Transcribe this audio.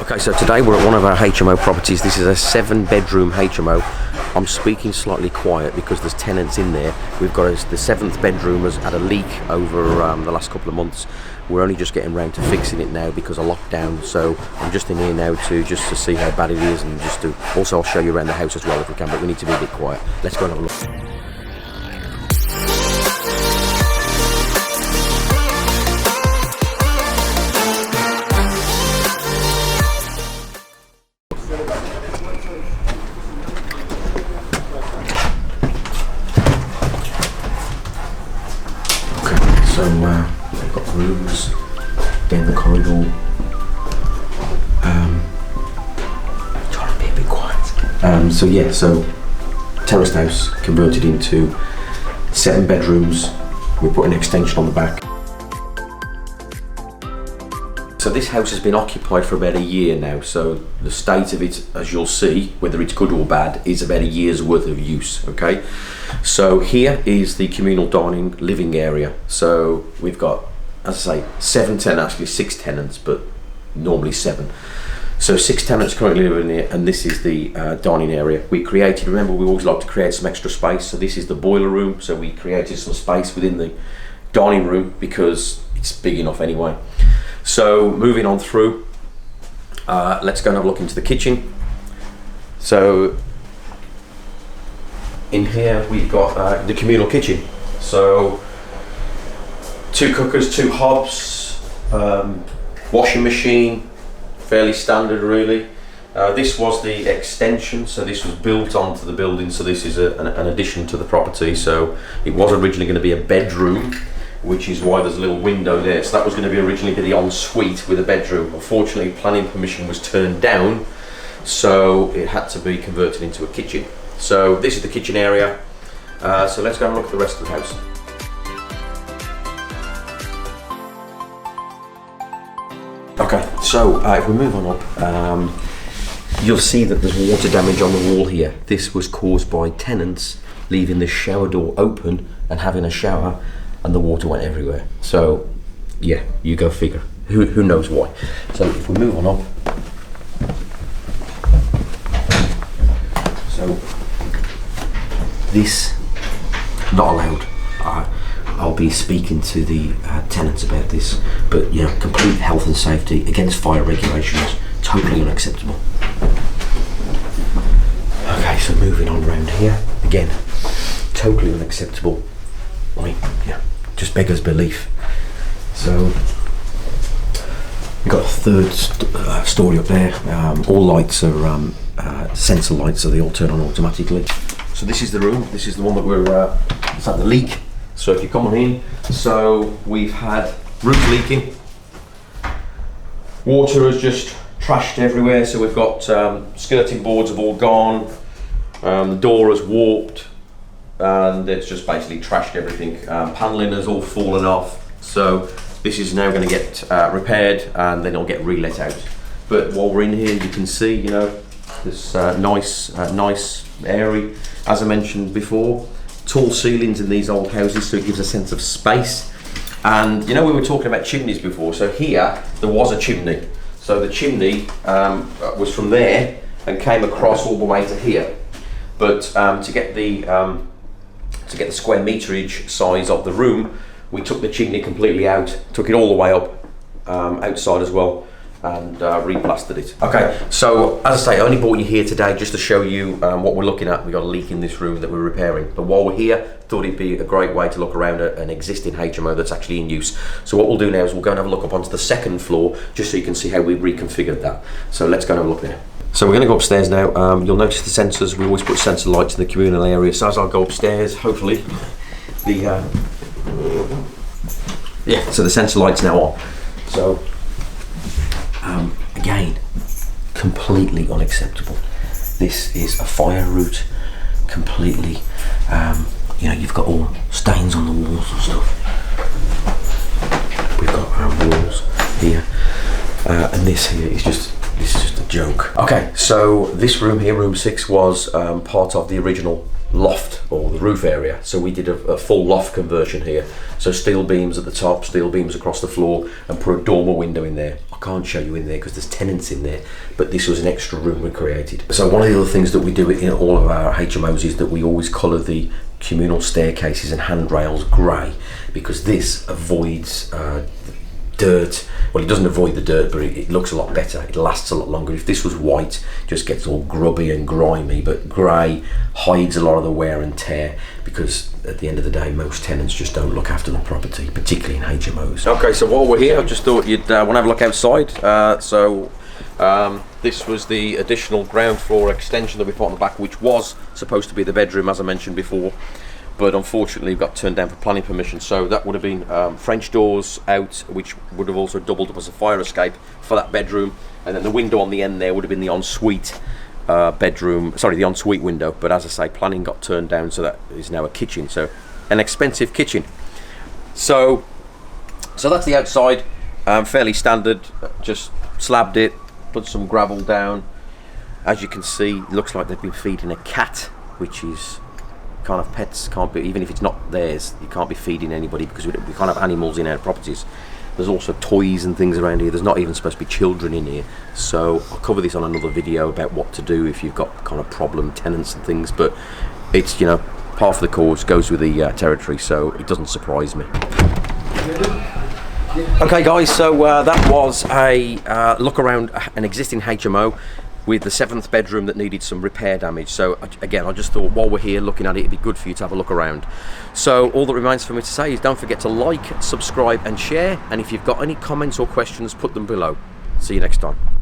Okay, so today we're at one of our HMO properties. This is a 7-bedroom HMO. I'm speaking slightly quiet because there's tenants in there. We've got the 7th bedroom has had a leak over the last couple of months. We're only just getting around to fixing it now because of lockdown. So I'm just in here now to see how bad it is, and just to also I'll show you around the house as well if we can. But we need to be a bit quiet. Let's go and have a look. So we've got rooms down the corridor. Trying to be a bit quiet. So terraced house converted into 7 bedrooms. We put an extension on the back. So this house has been occupied for about a year now. So the state of it, as you'll see, whether it's good or bad, is about a year's worth of use. Okay. So here is the communal dining living area. So we've got, as I say, 7 tenants, actually 6 tenants, but normally 7. So 6 tenants currently living here, and this is the dining area. We created, remember, we always like to create some extra space. So this is the boiler room. So we created some space within the dining room because it's big enough anyway. So moving on through, let's go and have a look into the kitchen. So in here we've got the communal kitchen. So 2 cookers, 2 hobs, washing machine, fairly standard really. This was the extension, so this was built onto the building, so this is an addition to the property. So it was originally going to be a bedroom, which is why there's a little window there. So that was going to be originally the ensuite with a bedroom. Unfortunately, planning permission was turned down, so it had to be converted into a kitchen. So this is the kitchen area. So let's go and look at the rest of the house. Okay, so if we move on up, you'll see that there's water damage on the wall here. This was caused by tenants leaving the shower door open and having a shower, and the water went everywhere. So yeah, you go figure. Who knows why? So if we move on up, so this not allowed. I'll be speaking to the tenants about this, but you know, complete health and safety against fire regulations, totally unacceptable. Okay, so moving on around here again, totally unacceptable. I mean, yeah, just beggars belief. So we've got a 3rd story up there. All lights are sensor lights, so they all turn on automatically. So this is the room. This is the one that we're it's had the leak. So if you come on in, so we've had roof leaking. Water has just trashed everywhere. So we've got skirting boards have all gone. The door has warped, and it's just basically trashed everything. Panelling has all fallen off, so this is now going to get repaired, and then it'll get re-let out. But while we're in here, you can see, you know, this nice area. As I mentioned before, tall ceilings in these old houses, so it gives a sense of space. And you know, we were talking about chimneys before. So here there was a chimney. So the chimney was from there and came across all the way to here. But to get the square meterage size of the room, we took the chimney completely out, took it all the way up outside as well, and replastered it. Okay, so as I say, I only brought you here today just to show you what we're looking at. We got a leak in this room that we're repairing, but while we're here, thought it'd be a great way to look around an existing HMO that's actually in use. So what we'll do now is we'll go and have a look up onto the 2nd floor, just so you can see how we reconfigured that. So let's go and have a look there. So we're going to go upstairs now. You'll notice the sensors. We always put sensor lights in the communal area. So as I go upstairs, hopefully, so the sensor light's now on. So again, completely unacceptable. This is a fire route, completely. You know, you've got all stains on the walls and stuff. We've got walls here, and this is just a joke. Okay, so this room here, room 6, was part of the original loft or the roof area, so we did a full loft conversion here. So steel beams at the top, steel beams across the floor, and put a dormer window in there. I can't show you in there because there's tenants in there, but this was an extra room we created. So one of the other things that we do in all of our HMOs is that we always colour the communal staircases and handrails grey, because this avoids dirt. Well, it doesn't avoid the dirt, but it looks a lot better. It lasts a lot longer. If this was white, it just gets all grubby and grimy, but grey hides a lot of the wear and tear, because at the end of the day, most tenants just don't look after the property, particularly in HMOs. Okay, so while we're here, I just thought you'd want to have a look outside. This was the additional ground floor extension that we put on the back, which was supposed to be the bedroom, as I mentioned before, but unfortunately got turned down for planning permission. So that would have been French doors out, which would have also doubled up as a fire escape for that bedroom, and then the window on the end there would have been the ensuite bedroom, sorry, the ensuite window. But as I say, planning got turned down, so that is now a kitchen, so an expensive kitchen. So that's the outside, fairly standard. Just slabbed it, put some gravel down. As you can see, it looks like they've been feeding a cat, which is kind of, pets can't be, even if it's not theirs, you can't be feeding anybody, because we can't have animals in our properties. There's also toys and things around here. There's not even supposed to be children in here, so I'll cover this on another video about what to do if you've got kind of problem tenants and things. But it's, you know, half of the course goes with the territory, so it doesn't surprise me. Okay guys, so that was a look around an existing HMO with the 7th bedroom that needed some repair damage. So again, I just thought while we're here looking at it, it'd be good for you to have a look around. So all that remains for me to say is don't forget to like, subscribe and share, and if you've got any comments or questions, put them below. See you next time.